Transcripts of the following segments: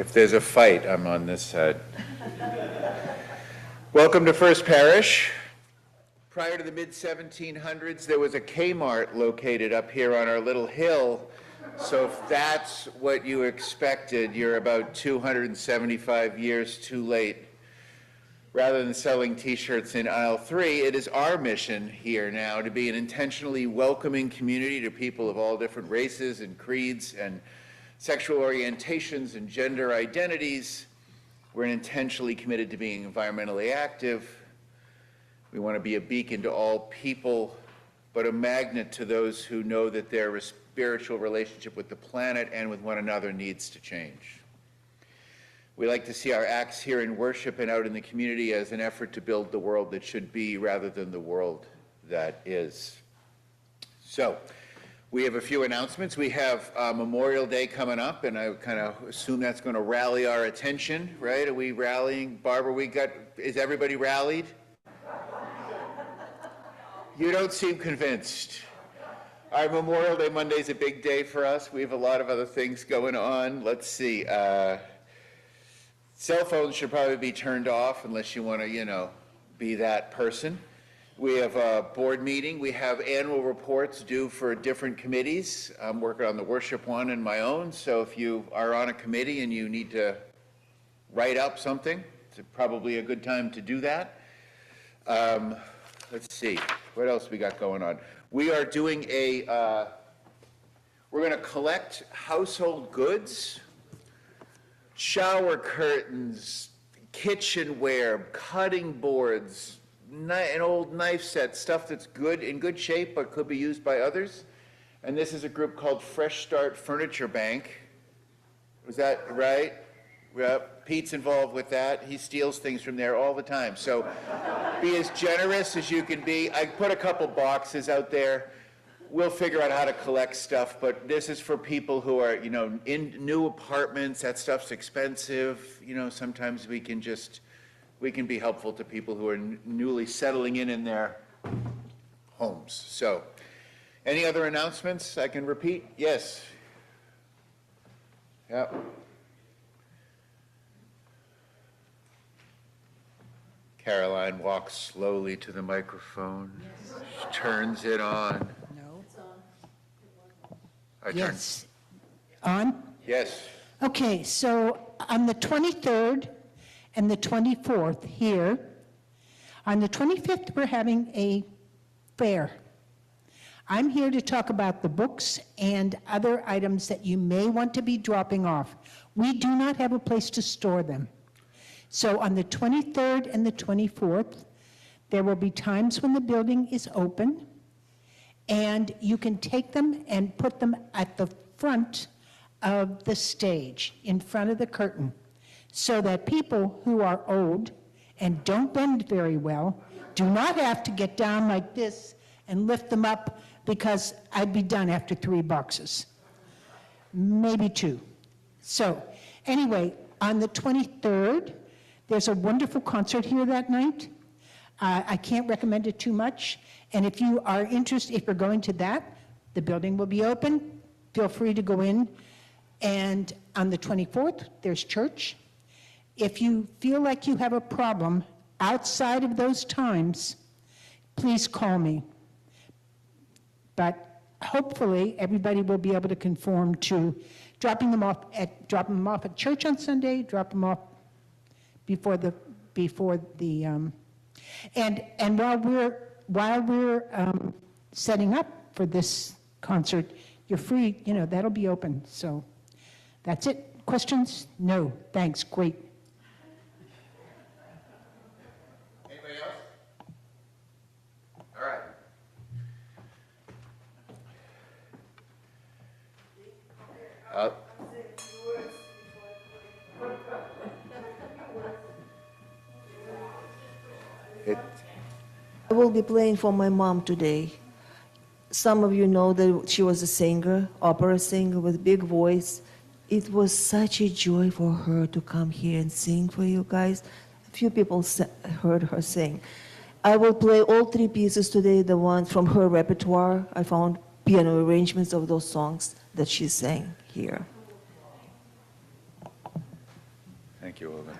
If there's a fight, I'm on this side. Welcome to First Parish. Prior to the mid-1700s, there was a Kmart located up here on our little hill. So if that's what you expected, you're about 275 years too late. Rather than selling t-shirts in aisle 3, it is our mission here now to be an intentionally welcoming community to people of all different races and creeds and sexual orientations and gender identities. We're intentionally committed to being environmentally active. We want to be a beacon to all people, but a magnet to those who know that their spiritual relationship with the planet and with one another needs to change. We like to see our acts here in worship and out in the community as an effort to build the world that should be rather than the world that is. So, we have a few announcements. We have Memorial Day coming up, and I kind of assume that's going to rally our attention, right? Are we rallying? Barbara, is everybody rallied? You don't seem convinced. Our Memorial Day Monday is a big day for us. We have a lot of other things going on. Let's see. Cell phones should probably be turned off unless you want to, be that person. We have a board meeting. We have annual reports due for different committees. I'm working on the worship one and my own, so if you are on a committee and you need to write up something, it's probably a good time to do that. Let's see, what else we got going on? We are doing we're going to collect household goods, shower curtains, kitchenware, cutting boards, an old knife set, stuff that's in good shape but could be used by others. And this is a group called Fresh Start Furniture Bank. Was that right? Yep. Pete's involved with that. He steals things from there all the time. So be as generous as you can be. I put a couple boxes out there. We'll figure out how to collect stuff, but this is for people who are, in new apartments. That stuff's expensive. Sometimes we can be helpful to people who are newly settling in their homes. So, any other announcements I can repeat? Yes. Yep. Caroline walks slowly to the microphone, yes. Turns it on. No. It's on. Yes. On? Yes. Okay, so on the 23rd and the 24th here, on the 25th we're having a fair. I'm here to talk about the books and other items that you may want to be dropping off. We do not have a place to store them. So on the 23rd and the 24th, there will be times when the building is open, and you can take them and put them at the front of the stage, in front of the curtain, so that people who are old and don't bend very well do not have to get down like this and lift them up, because I'd be done after 3 boxes, maybe 2. So anyway, on the 23rd, there's a wonderful concert here that night. I can't recommend it too much. And if you are interested, if you're going to that, the building will be open. Feel free to go in. And on the 24th, there's church. If you feel like you have a problem outside of those times, please call me. But hopefully, everybody will be able to conform to dropping them off at church on Sunday, drop them off before the and while we're setting up for this concert, you're free, that'll be open. So that's it. Questions? No. Thanks. Great. Anybody else? All right. I will be playing for my mom today. Some of you know that she was a singer, opera singer with big voice. It was such a joy for her to come here and sing for you guys. A few people heard her sing. I will play all 3 pieces today, the ones from her repertoire. I found piano arrangements of those songs that she sang here. Thank you, Olga.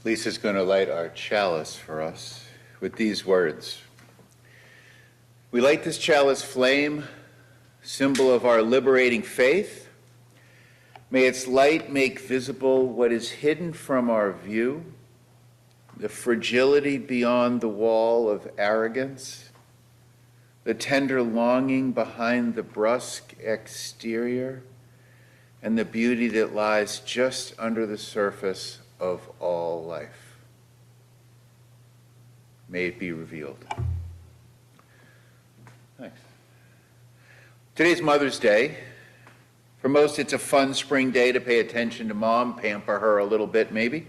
Lisa's going to light our chalice for us with these words. We light this chalice flame, symbol of our liberating faith. May its light make visible what is hidden from our view, the fragility beyond the wall of arrogance, the tender longing behind the brusque exterior, and the beauty that lies just under the surface of all life. May it be revealed. Thanks. Today's Mother's Day. For most, it's a fun spring day to pay attention to Mom, pamper her a little bit maybe.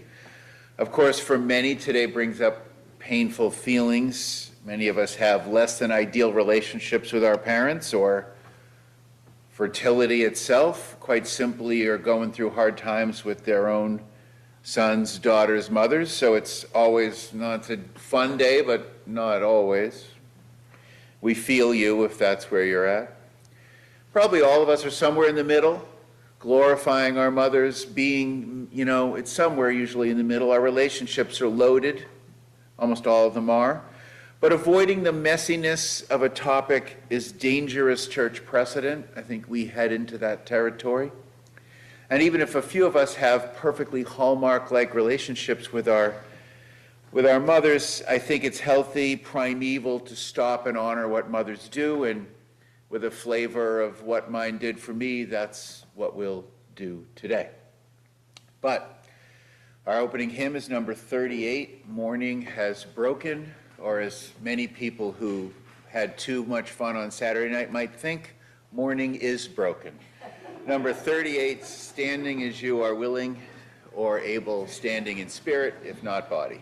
Of course, for many, today brings up painful feelings. Many of us have less than ideal relationships with our parents, or fertility itself, quite simply, are going through hard times with their own sons, daughters, mothers. So it's always not a fun day, but not always. We feel you if that's where you're at. Probably all of us are somewhere in the middle, glorifying our mothers, being, it's somewhere usually in the middle. Our relationships are loaded, almost all of them are. But avoiding the messiness of a topic is dangerous church precedent. I think we head into that territory. And even if a few of us have perfectly Hallmark-like relationships with our mothers, I think it's healthy, primeval to stop and honor what mothers do, and with a flavor of what mine did for me, that's what we'll do today. But our opening hymn is number 38, Morning Has Broken, or as many people who had too much fun on Saturday night might think, morning is broken. Number 38, Standing as You Are Willing or Able, standing in spirit, if not body.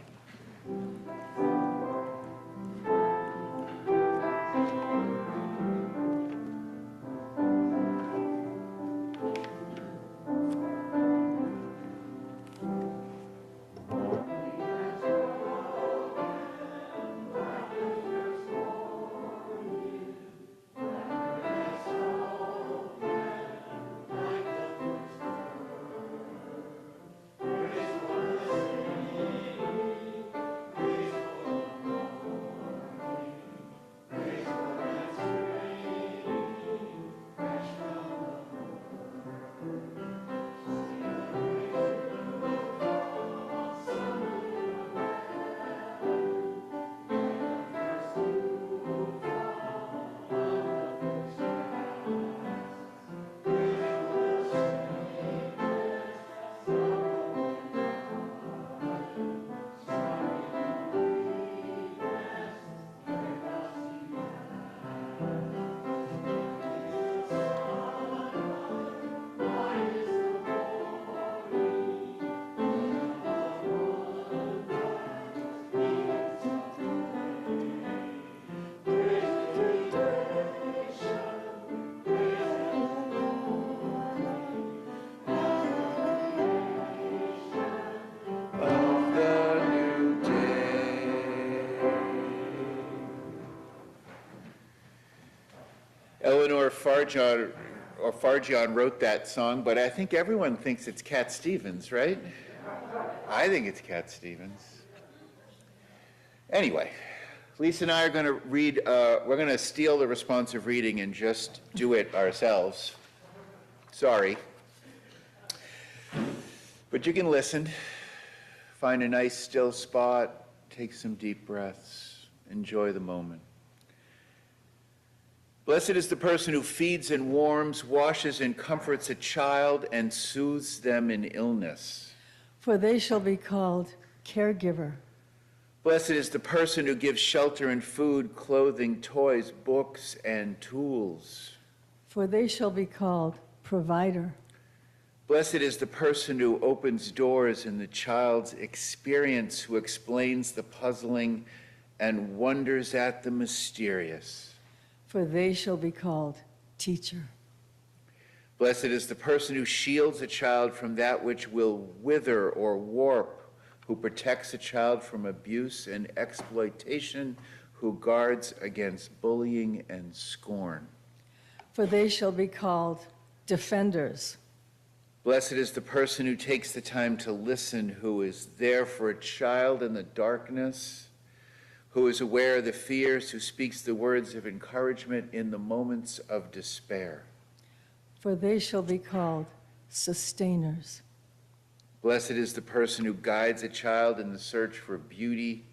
Farjion wrote that song, but I think everyone thinks it's Cat Stevens, right? I think it's Cat Stevens. Anyway, Lisa and I are going to read, we're going to steal the responsive reading and just do it ourselves. Sorry. But you can listen, find a nice still spot, take some deep breaths, enjoy the moment. Blessed is the person who feeds and warms, washes and comforts a child, and soothes them in illness. For they shall be called caregiver. Blessed is the person who gives shelter and food, clothing, toys, books, and tools. For they shall be called provider. Blessed is the person who opens doors in the child's experience, who explains the puzzling and wonders at the mysterious. For they shall be called teacher. Blessed is the person who shields a child from that which will wither or warp, who protects a child from abuse and exploitation, who guards against bullying and scorn. For they shall be called defenders. Blessed is the person who takes the time to listen, who is there for a child in the darkness, who is aware of the fears, who speaks the words of encouragement in the moments of despair. For they shall be called sustainers. Blessed is the person who guides a child in the search for beauty,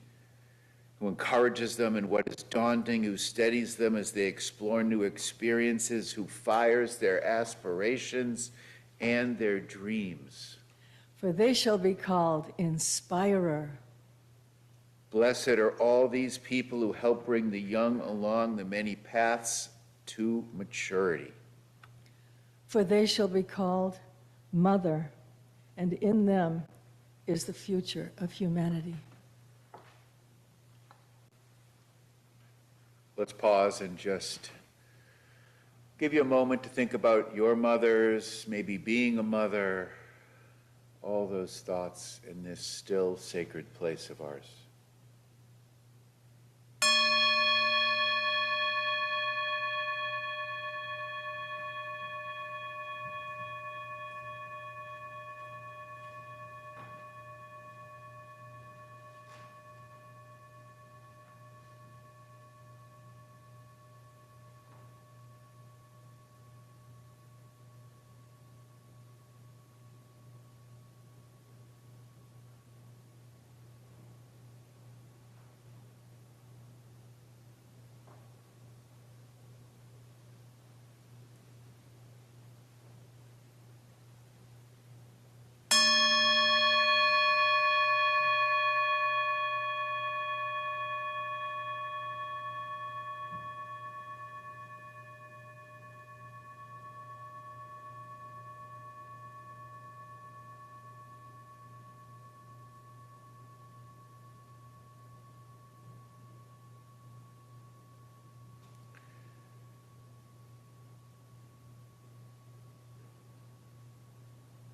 who encourages them in what is daunting, who steadies them as they explore new experiences, who fires their aspirations and their dreams. For they shall be called inspirer. Blessed are all these people who help bring the young along the many paths to maturity. For they shall be called mother, and in them is the future of humanity. Let's pause and just give you a moment to think about your mothers, maybe being a mother, all those thoughts in this still sacred place of ours.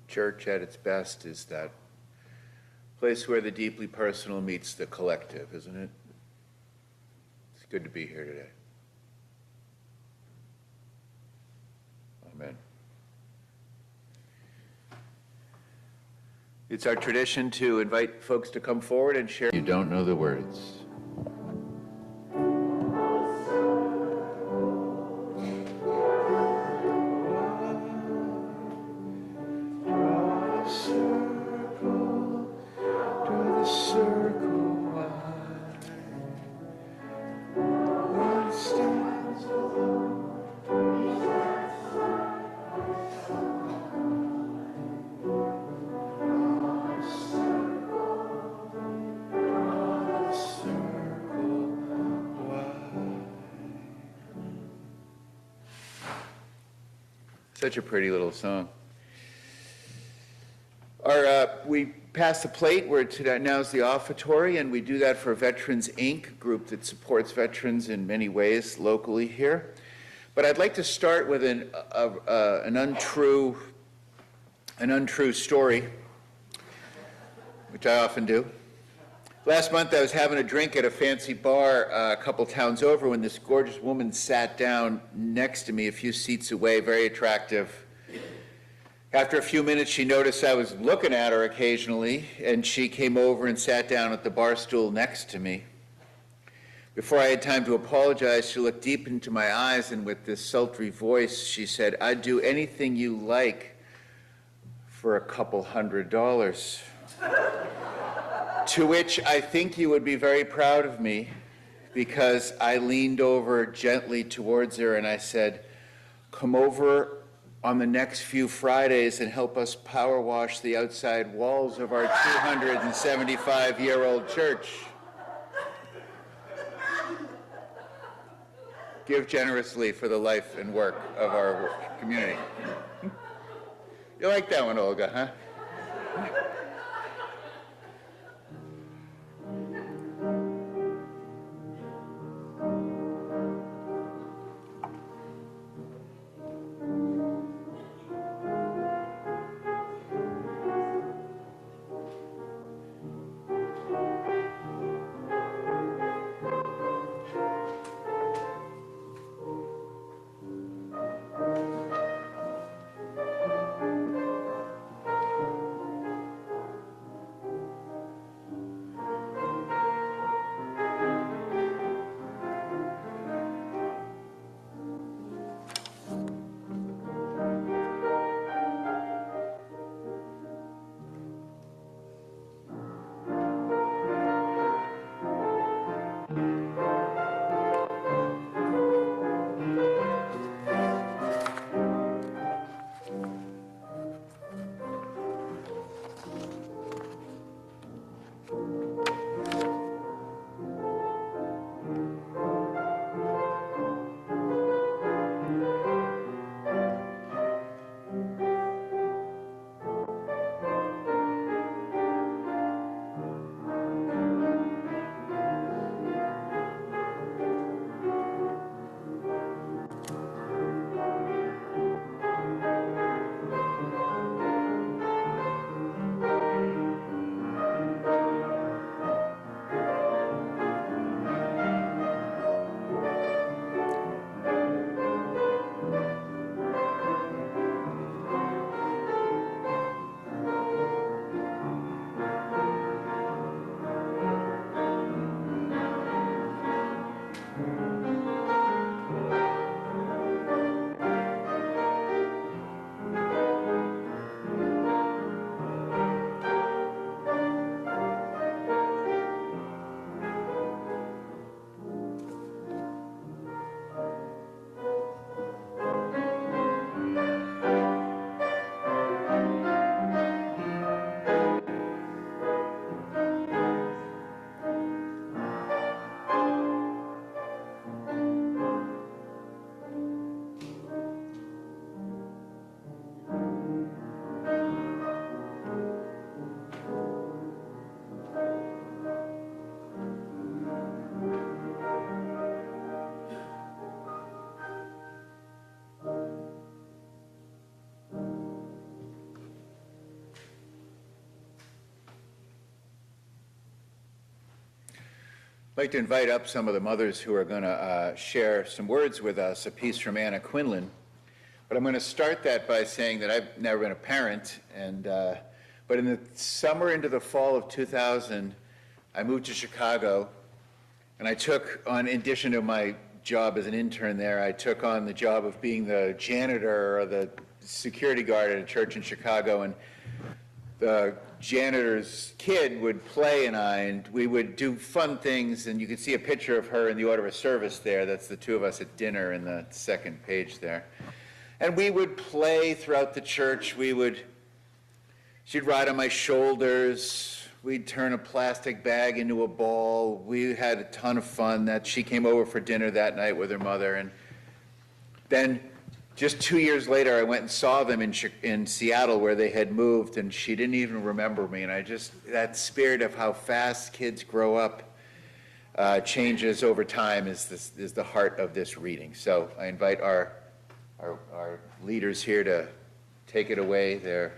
Church at its best is that place where the deeply personal meets the collective, isn't it? It's good to be here today. Amen. It's our tradition to invite folks to come forward and share. You don't know the words. Such a pretty little song. We pass the plate where now's the offertory, and we do that for Veterans Inc., group that supports veterans in many ways locally here. But I'd like to start with an untrue story, which I often do. Last month, I was having a drink at a fancy bar a couple towns over when this gorgeous woman sat down next to me a few seats away, very attractive. After a few minutes, she noticed I was looking at her occasionally, and she came over and sat down at the bar stool next to me. Before I had time to apologize, she looked deep into my eyes, and with this sultry voice, she said, "I'd do anything you like for a couple $100. To which I think you would be very proud of me, because I leaned over gently towards her and I said, "Come over on the next few Fridays and help us power wash the outside walls of our 275-year-old church." Give generously for the life and work of our community. You like that one, Olga, huh? I'd like to invite up some of the mothers who are going to share some words with us, a piece from Anna Quinlan. But I'm going to start that by saying that I've never been a parent, but in the summer into the fall of 2000, I moved to Chicago, and I took on, in addition to my job as an intern there, I took on the job of being the janitor or the security guard at a church in Chicago, and the janitor's kid would play and we would do fun things, and you can see a picture of her in the order of service there. That's the two of us at dinner in the second page there. And we would play throughout the church. She'd ride on my shoulders. We'd turn a plastic bag into a ball. We had a ton of fun. She came over for dinner that night with her mother, and then just 2 years later, I went and saw them in Seattle where they had moved, and she didn't even remember me. And that spirit of how fast kids grow up changes over time is the heart of this reading. So I invite our leaders here to take it away there.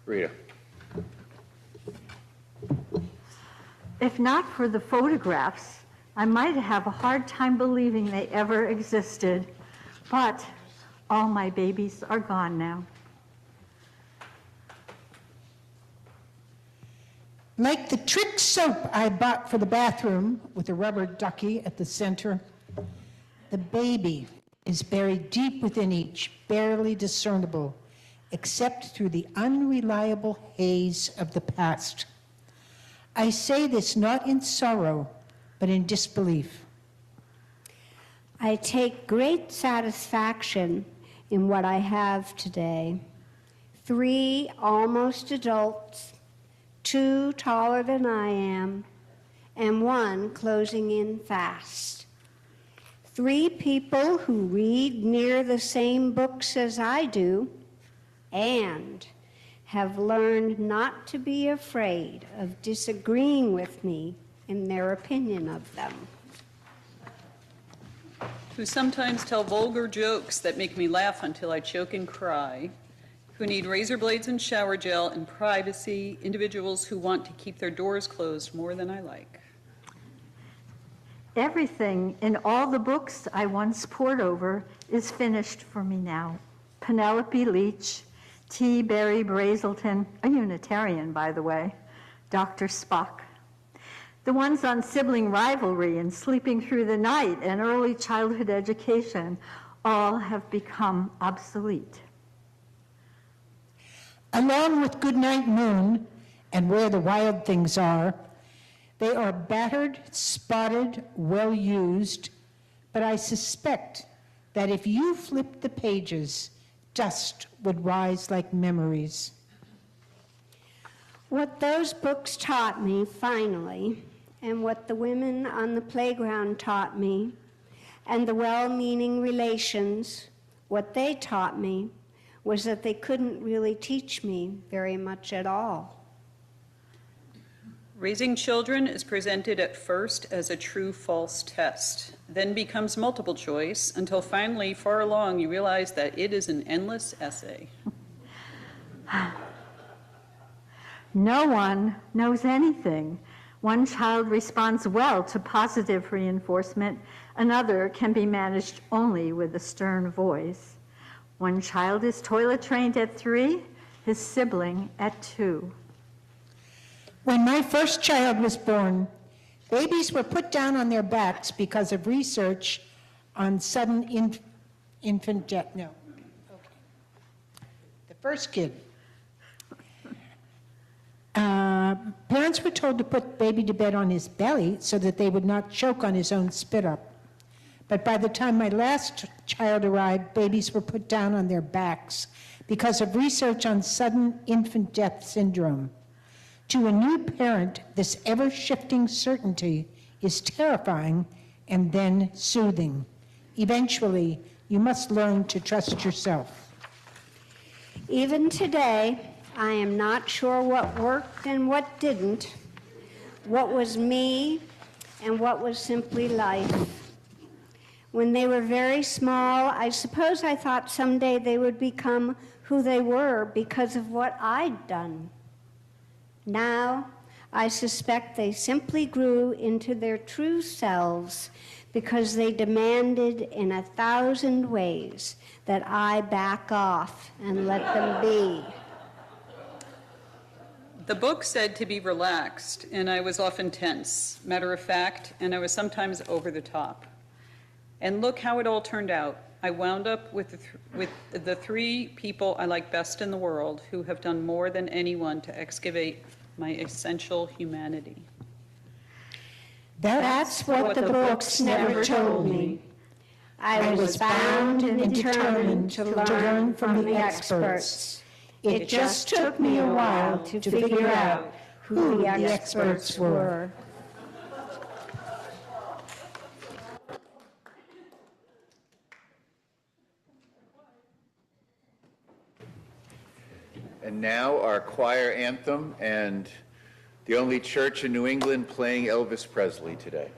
Rita. If not for the photographs, I might have a hard time believing they ever existed. But all my babies are gone now. Like the trick soap I bought for the bathroom with a rubber ducky at the center, the baby is buried deep within each, barely discernible, except through the unreliable haze of the past. I say this not in sorrow, but in disbelief. I take great satisfaction in what I have today. 3 almost adults, 2 taller than I am, and 1 closing in fast. 3 people who read near the same books as I do and have learned not to be afraid of disagreeing with me in their opinion of them. Who sometimes tell vulgar jokes that make me laugh until I choke and cry, who need razor blades and shower gel and privacy, individuals who want to keep their doors closed more than I like. Everything in all the books I once pored over is finished for me now. Penelope Leach, T. Barry Brazelton, a Unitarian, by the way, Dr. Spock. The ones on sibling rivalry and sleeping through the night and early childhood education all have become obsolete. Along with Goodnight Moon and Where the Wild Things Are, they are battered, spotted, well used, but I suspect that if you flipped the pages, dust would rise like memories. What those books taught me, finally, and what the women on the playground taught me, and the well-meaning relations, what they taught me, was that they couldn't really teach me very much at all. Raising children is presented at first as a true-false test, then becomes multiple choice, until finally, far along, you realize that it is an endless essay. No one knows anything. One child responds well to positive reinforcement. Another can be managed only with a stern voice. One child is toilet trained at 3, his sibling at 2. When my first child was born, babies were put down on their backs because of research on sudden infant death. No. Okay. The first kid. Parents were told to put baby to bed on his belly so that they would not choke on his own spit up. But by the time my last child arrived, babies were put down on their backs because of research on sudden infant death syndrome. To a new parent, this ever-shifting certainty is terrifying and then soothing. Eventually, you must learn to trust yourself. Even today, I am not sure what worked and what didn't, what was me and what was simply life. When they were very small, I suppose I thought someday they would become who they were because of what I'd done. Now, I suspect they simply grew into their true selves because they demanded in 1,000 ways that I back off and let them be. The book said to be relaxed, and I was often tense, matter of fact, and I was sometimes over the top. And look how it all turned out. I wound up with the 3 people I like best in the world who have done more than anyone to excavate my essential humanity. That's what the books never told me. I was bound and determined to learn from the experts. It just took me a while to figure out who the experts were. And now our choir anthem, and the only church in New England playing Elvis Presley today.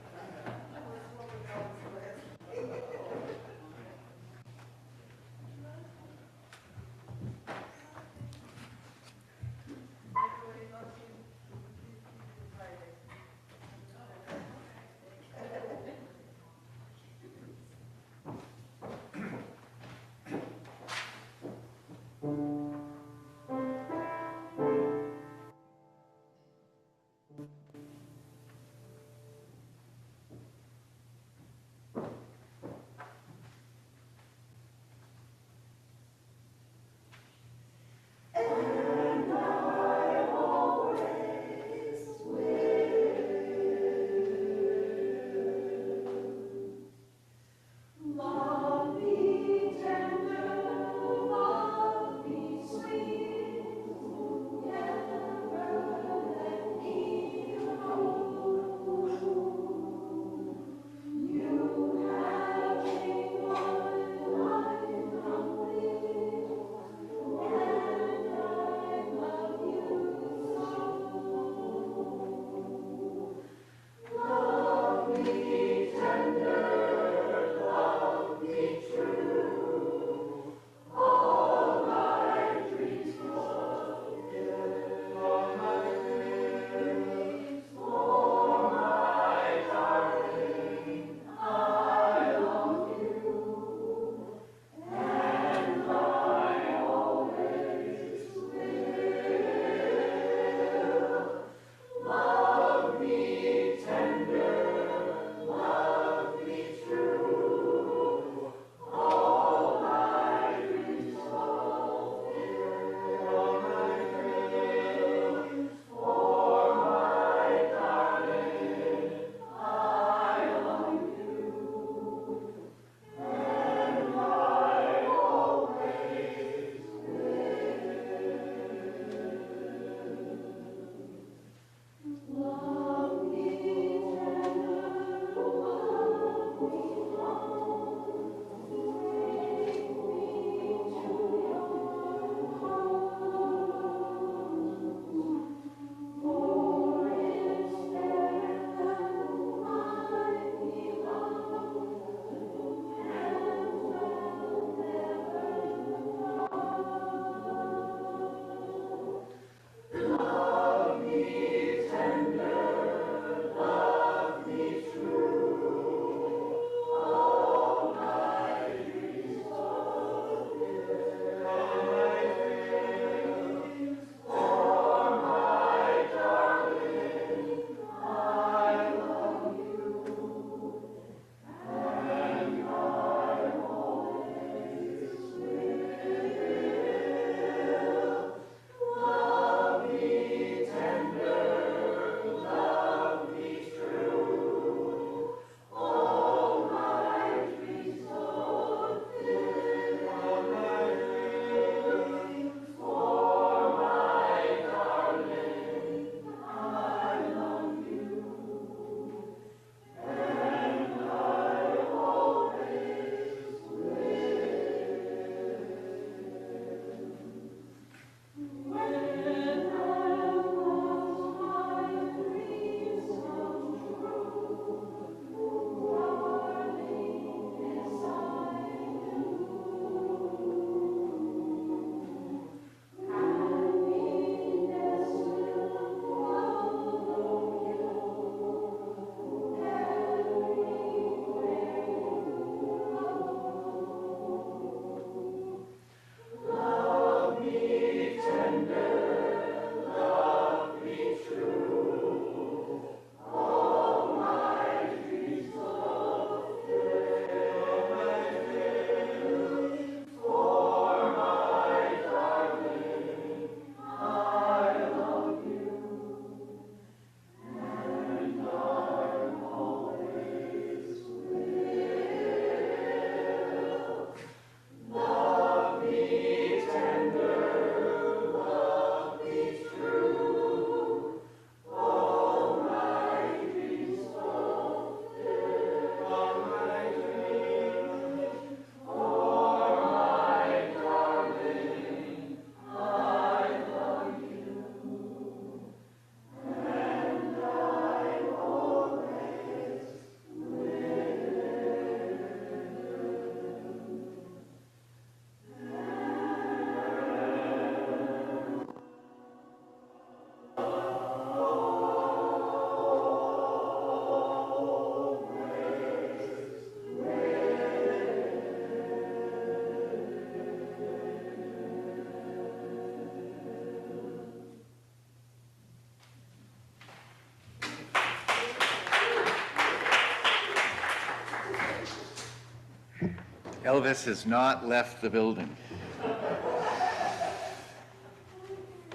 Elvis has not left the building.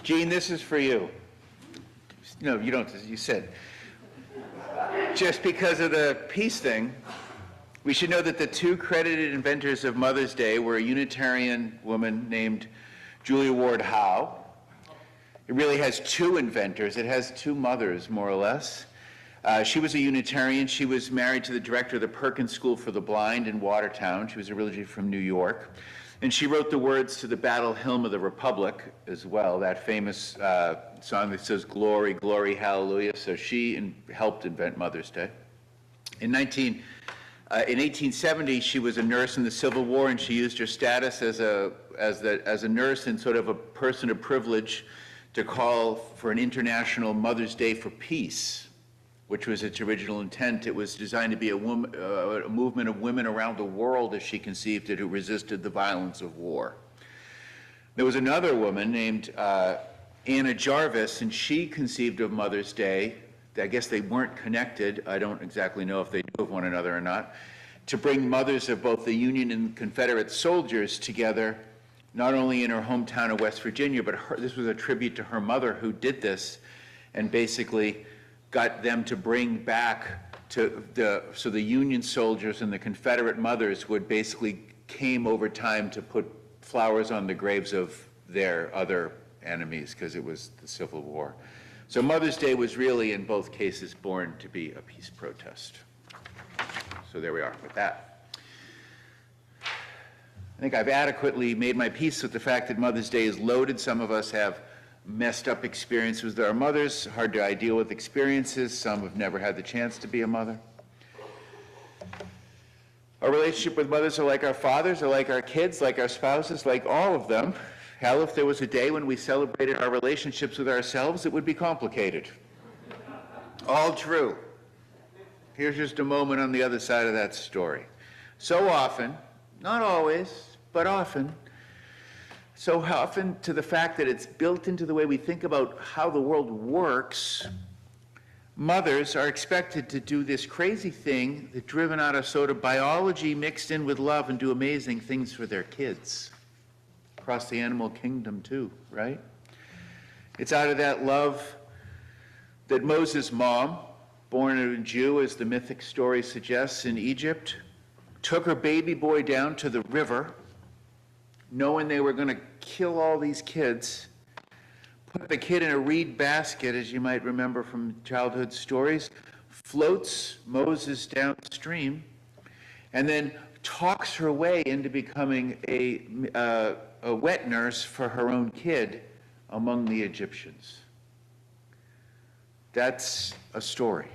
Gene, this is for you. No, you don't, you said. Just because of the peace thing, we should know that the two credited inventors of Mother's Day were a Unitarian woman named Julia Ward Howe. It really has two inventors. It has two mothers, more or less. She was a Unitarian. She was married to the director of the Perkins School for the Blind in Watertown. She was originally from New York. And she wrote the words to the Battle Hymn of the Republic as well, that famous song that says, "Glory, glory, hallelujah." So she helped invent Mother's Day. In 1870, she was a nurse in the Civil War, and she used her status as a nurse and sort of a person of privilege to call for an international Mother's Day for peace, which was its original intent. It was designed to be a movement of women around the world, as she conceived it, who resisted the violence of war. There was another woman named Anna Jarvis, and she conceived of Mother's Day. I guess they weren't connected. I don't exactly know if they knew of one another or not, to bring mothers of both the Union and Confederate soldiers together, not only in her hometown of West Virginia, but this was a tribute to her mother who did this and basically got them to bring back so the Union soldiers and the Confederate mothers would basically came over time to put flowers on the graves of their other enemies, because it was the Civil War. So Mother's Day was really, in both cases, born to be a peace protest. So there we are with that. I think I've adequately made my peace with the fact that Mother's Day is loaded. Some of us have messed up experiences with our mothers, hard to deal with experiences. Some have never had the chance to be a mother. Our relationship with mothers are like our fathers, are like our kids, like our spouses, like all of them. Hell, if there was a day when we celebrated our relationships with ourselves, it would be complicated. All true. Here's just a moment on the other side of that story. So often, not always, but often, so often to the fact that it's built into the way we think about how the world works, mothers are expected to do this crazy thing that's driven out of sort of biology mixed in with love and do amazing things for their kids. Across the animal kingdom too, right? It's out of that love that Moses' mom, born a Jew as the mythic story suggests in Egypt, took her baby boy down to the river, knowing they were going to kill all these kids, put the kid in a reed basket, as you might remember from childhood stories, floats Moses downstream, and then talks her way into becoming a wet nurse for her own kid among the Egyptians. That's a story.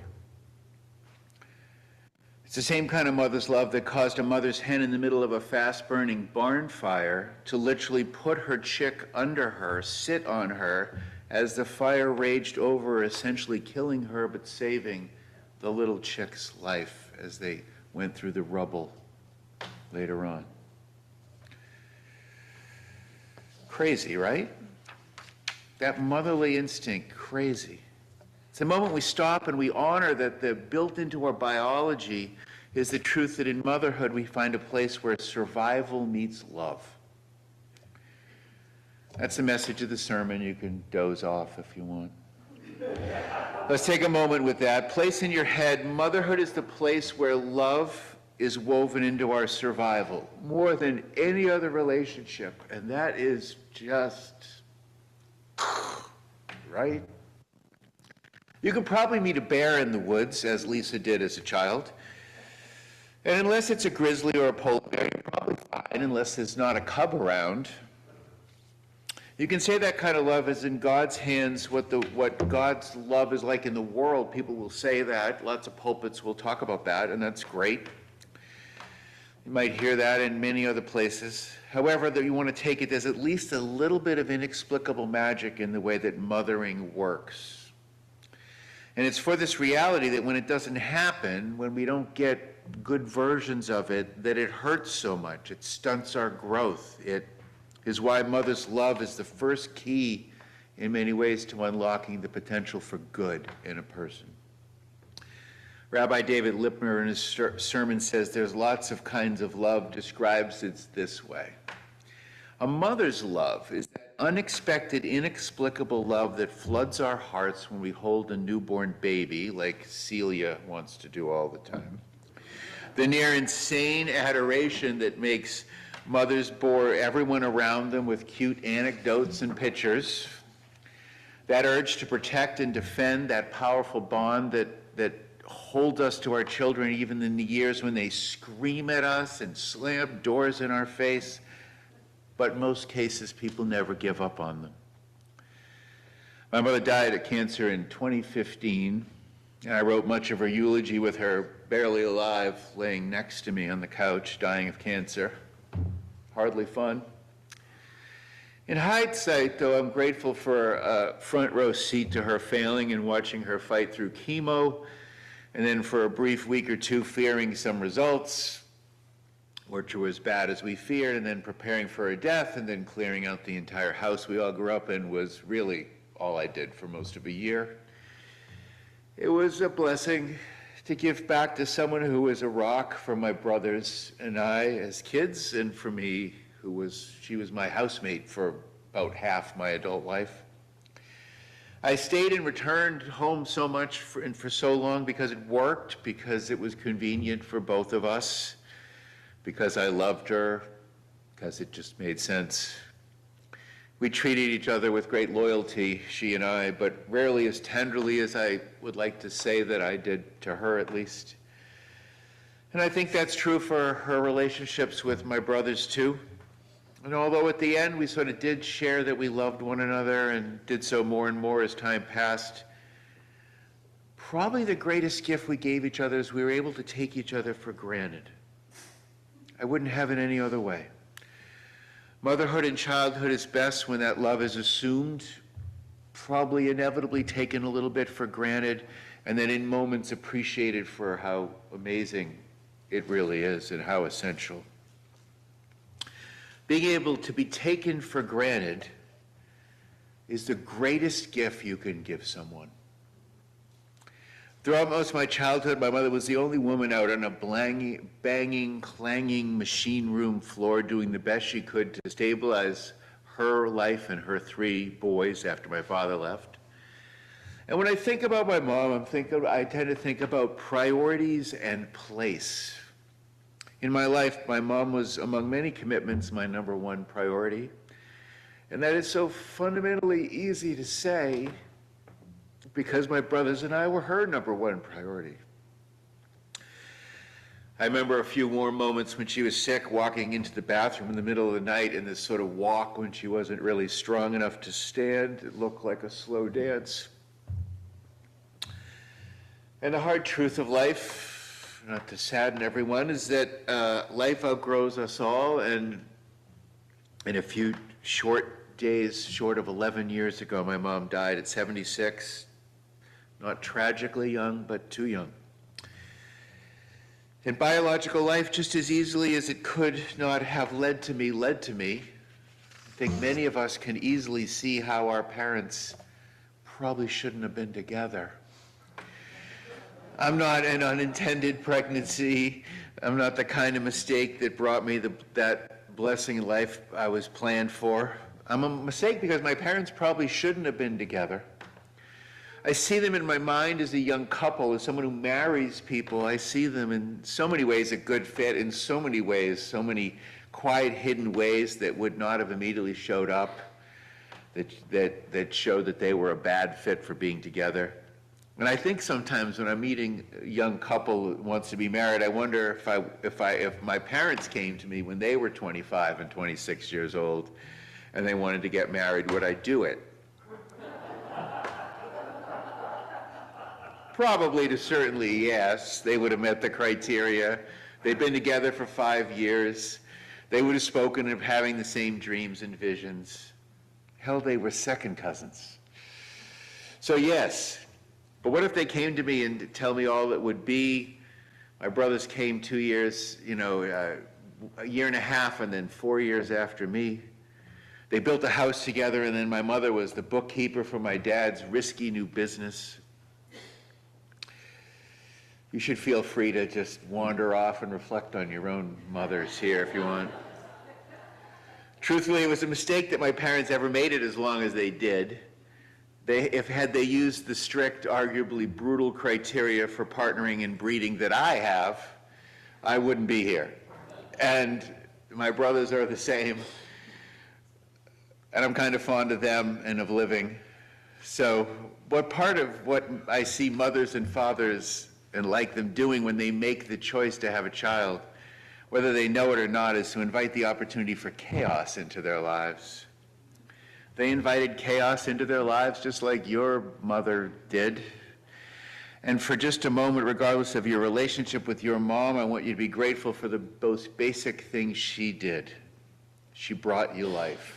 It's the same kind of mother's love that caused a mother's hen in the middle of a fast-burning barn fire to literally put her chick under her, sit on her, as the fire raged over, essentially killing her but saving the little chick's life as they went through the rubble later on. Crazy, right? That motherly instinct, crazy. It's the moment we stop and we honor that the built into our biology is the truth that in motherhood we find a place where survival meets love. That's the message of the sermon. You can doze off if you want. Let's take a moment with that. Place in your head, motherhood is the place where love is woven into our survival more than any other relationship. And that is just, right? You could probably meet a bear in the woods, as Lisa did as a child. And unless it's a grizzly or a polar bear, you're probably fine, unless there's not a cub around. You can say that kind of love is in God's hands. What God's love is like in the world, people will say that. Lots of pulpits will talk about that, and that's great. You might hear that in many other places. However, that you want to take it, there's at least a little bit of inexplicable magic in the way that mothering works. And it's for this reality that when it doesn't happen, when we don't get good versions of it, that it hurts so much. It stunts our growth. It is why mother's love is the first key in many ways to unlocking the potential for good in a person. Rabbi David Lipner in his sermon says there's lots of kinds of love, describes it this way. A mother's love is that unexpected, inexplicable love that floods our hearts when we hold a newborn baby, like Celia wants to do all the time. The near insane adoration that makes mothers bore everyone around them with cute anecdotes and pictures. That urge to protect and defend, that powerful bond that holds us to our children even in the years when they scream at us and slam doors in our face. But in most cases, people never give up on them. My mother died of cancer in 2015, and I wrote much of her eulogy with her barely alive, laying next to me on the couch, dying of cancer. Hardly fun. In hindsight, though, I'm grateful for a front row seat to her failing and watching her fight through chemo, and then for a brief week or two fearing some results, which were as bad as we feared, and then preparing for her death, and then clearing out the entire house we all grew up in was really all I did for most of a year. It was a blessing to give back to someone who was a rock for my brothers and I as kids, and for me, she was my housemate for about half my adult life. I stayed and returned home so much and for so long because it worked, because it was convenient for both of us, because I loved her, because it just made sense. We treated each other with great loyalty, she and I, but rarely as tenderly as I would like to say that I did to her, at least. And I think that's true for her relationships with my brothers, too. And although at the end we sort of did share that we loved one another and did so more and more as time passed, probably the greatest gift we gave each other is we were able to take each other for granted. I wouldn't have it any other way. Motherhood and childhood is best when that love is assumed, probably inevitably taken a little bit for granted, and then in moments appreciated for how amazing it really is and how essential. Being able to be taken for granted is the greatest gift you can give someone. Throughout most of my childhood, my mother was the only woman out on a banging, clanging machine room floor doing the best she could to stabilize her life and her 3 boys after my father left. And when I think about my mom, I tend to think about priorities and place. In my life, my mom was, among many commitments, my number 1 priority. And that is so fundamentally easy to say because my brothers and I were her number 1 priority. I remember a few warm moments when she was sick, walking into the bathroom in the middle of the night in this sort of walk when she wasn't really strong enough to stand. It looked like a slow dance. And the hard truth of life, not to sadden everyone, is that life outgrows us all, and in a few short days, short of 11 years ago, my mom died at 76. Not tragically young, but too young. And biological life, just as easily as it could not have led to me. I think many of us can easily see how our parents probably shouldn't have been together. I'm not an unintended pregnancy. I'm not the kind of mistake that brought me that blessing in life I was planned for. I'm a mistake because my parents probably shouldn't have been together. I see them in my mind as a young couple, as someone who marries people. I see them in so many ways a good fit, in so many ways, so many quiet, hidden ways that would not have immediately showed up, that showed that they were a bad fit for being together. And I think sometimes when I'm meeting a young couple who wants to be married, I wonder if my parents came to me when they were 25 and 26 years old and they wanted to get married, would I do it? Probably to certainly yes. They would have met the criteria. They'd been together for 5 years. They would have spoken of having the same dreams and visions. Hell, they were second cousins. So yes. But what if they came to me and tell me all that would be? My brothers came 2 years, a year and a half, and then 4 years after me. They built a house together, and then my mother was the bookkeeper for my dad's risky new business. You should feel free to just wander off and reflect on your own mothers here if you want. Truthfully, it was a mistake that my parents ever made it as long as they did. Had they used the strict, arguably brutal criteria for partnering and breeding that I have, I wouldn't be here. And my brothers are the same. And I'm kind of fond of them and of living. So what part of what I see mothers and fathers and like them doing when they make the choice to have a child, whether they know it or not, is to invite the opportunity for chaos into their lives. They invited chaos into their lives just like your mother did. And for just a moment, regardless of your relationship with your mom, I want you to be grateful for the most basic thing she did. She brought you life.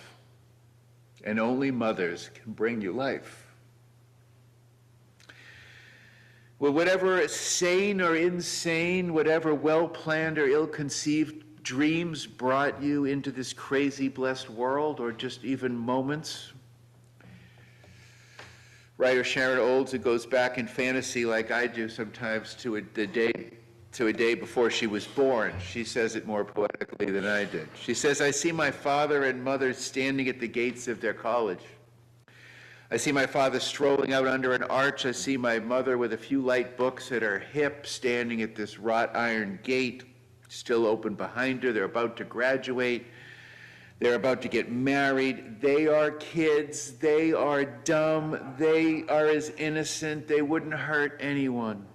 And only mothers can bring you life. Well, whatever sane or insane, whatever well-planned or ill-conceived dreams brought you into this crazy, blessed world, or just even moments. Writer Sharon Olds, who goes back in fantasy like I do sometimes to a day before she was born. She says it more poetically than I did. She says, I see my father and mother standing at the gates of their college. I see my father strolling out under an arch. I see my mother with a few light books at her hip, standing at this wrought iron gate, still open behind her. They're about to graduate. They're about to get married. They are kids. They are dumb. They are as innocent. They wouldn't hurt anyone.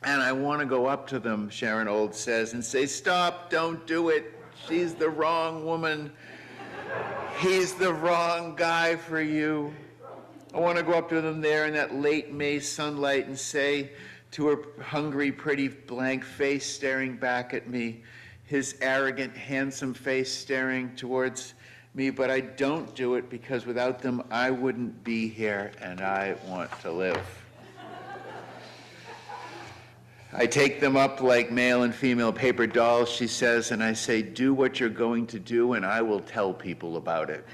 And I want to go up to them, Sharon Olds says, and say, stop, don't do it. She's the wrong woman. He's the wrong guy for you. I want to go up to them there in that late May sunlight and say to her hungry, pretty blank face staring back at me, his arrogant, handsome face staring towards me, but I don't do it because without them I wouldn't be here and I want to live. I take them up like male and female paper dolls, she says, and I say, do what you're going to do and I will tell people about it.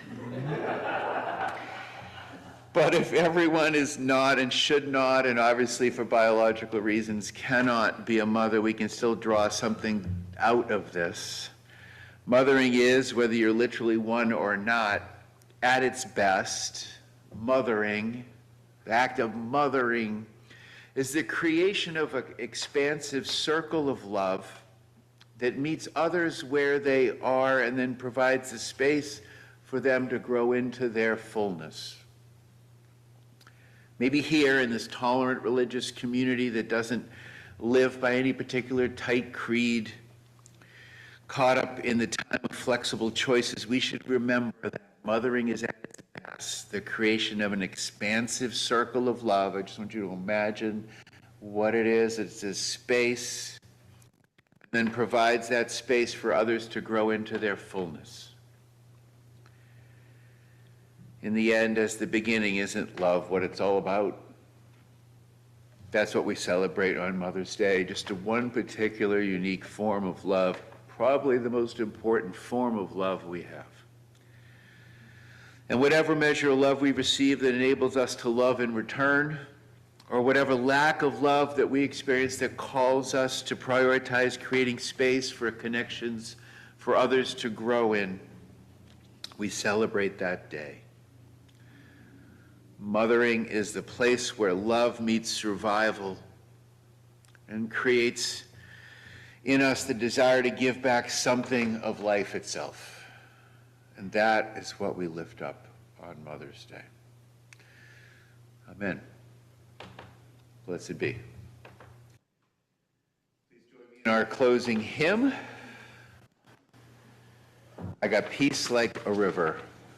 But if everyone is not and should not, and obviously for biological reasons cannot be a mother, we can still draw something out of this. Mothering is, whether you're literally one or not, at its best, mothering, the act of mothering, is the creation of an expansive circle of love that meets others where they are and then provides the space for them to grow into their fullness. Maybe here in this tolerant religious community that doesn't live by any particular tight creed, caught up in the time of flexible choices, we should remember that mothering is at its best, the creation of an expansive circle of love. I just want you to imagine what it is. It's a space, and then provides that space for others to grow into their fullness. In the end, as the beginning, isn't love what it's all about? That's what we celebrate on Mother's Day, just one particular unique form of love, probably the most important form of love we have. And whatever measure of love we receive that enables us to love in return, or whatever lack of love that we experience that calls us to prioritize creating space for connections for others to grow in, we celebrate that day. Mothering is the place where love meets survival and creates in us the desire to give back something of life itself. And that is what we lift up on Mother's Day. Amen. Blessed be. Please join me in our closing hymn. I got peace like a river,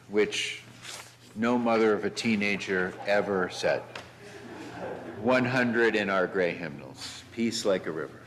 which no mother of a teenager ever said. 100 in our gray hymnals. Peace like a river.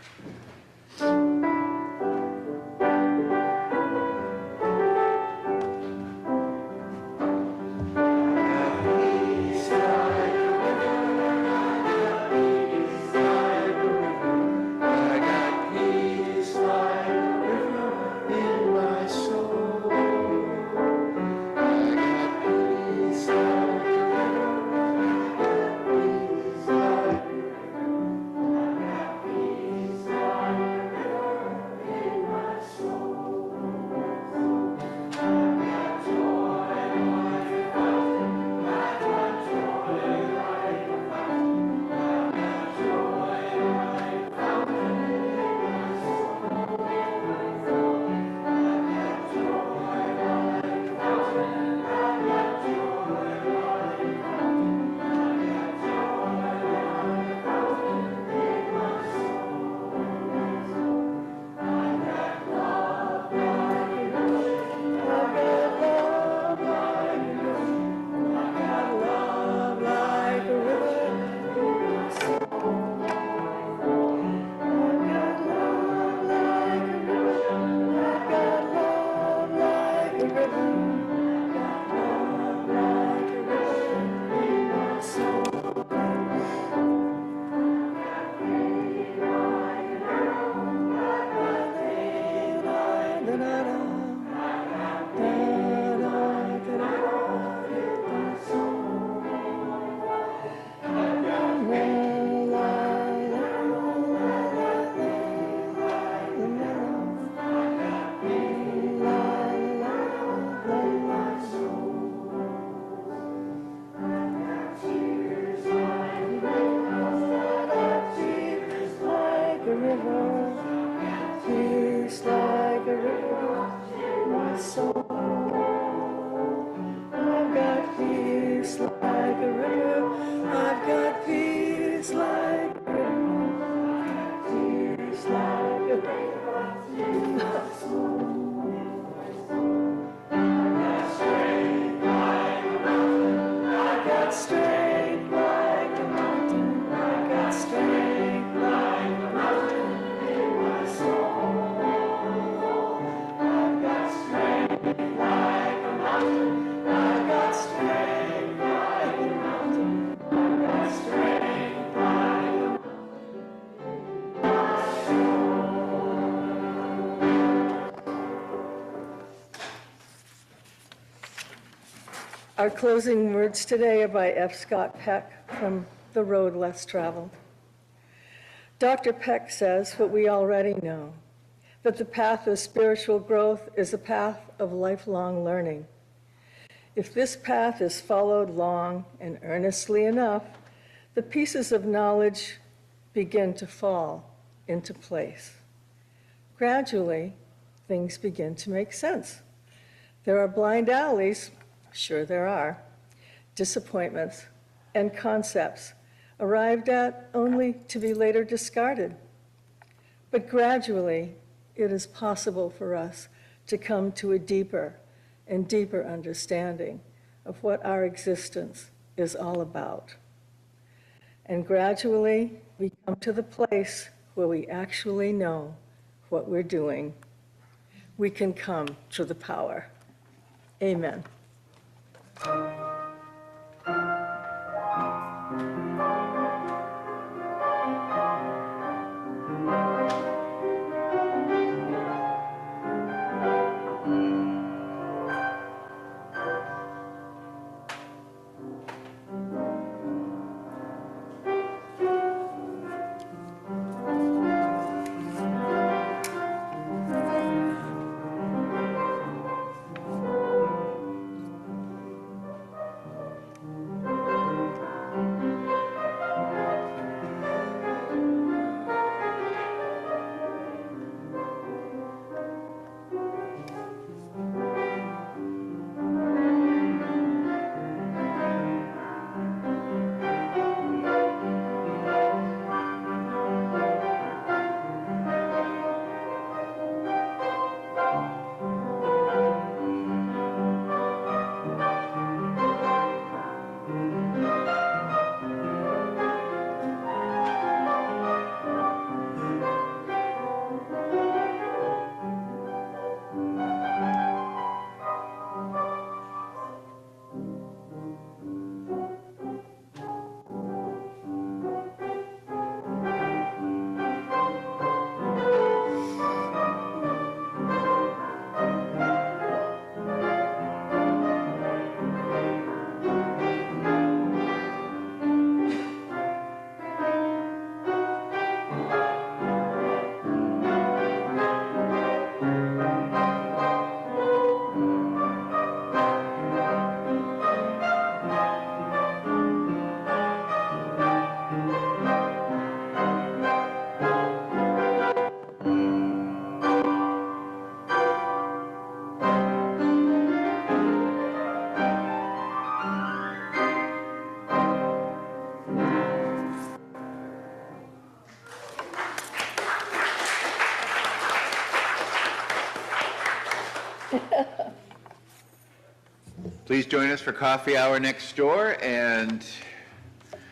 Our closing words today are by F. Scott Peck from The Road Less Traveled. Dr. Peck says what we already know, that the path of spiritual growth is a path of lifelong learning. If this path is followed long and earnestly enough, the pieces of knowledge begin to fall into place. Gradually, things begin to make sense. There are blind alleys, sure there are, disappointments, and concepts arrived at only to be later discarded. But gradually, it is possible for us to come to a deeper and deeper understanding of what our existence is all about. And gradually, we come to the place where we actually know what we're doing. We can come to the power. Amen. Please join us for coffee hour next door, and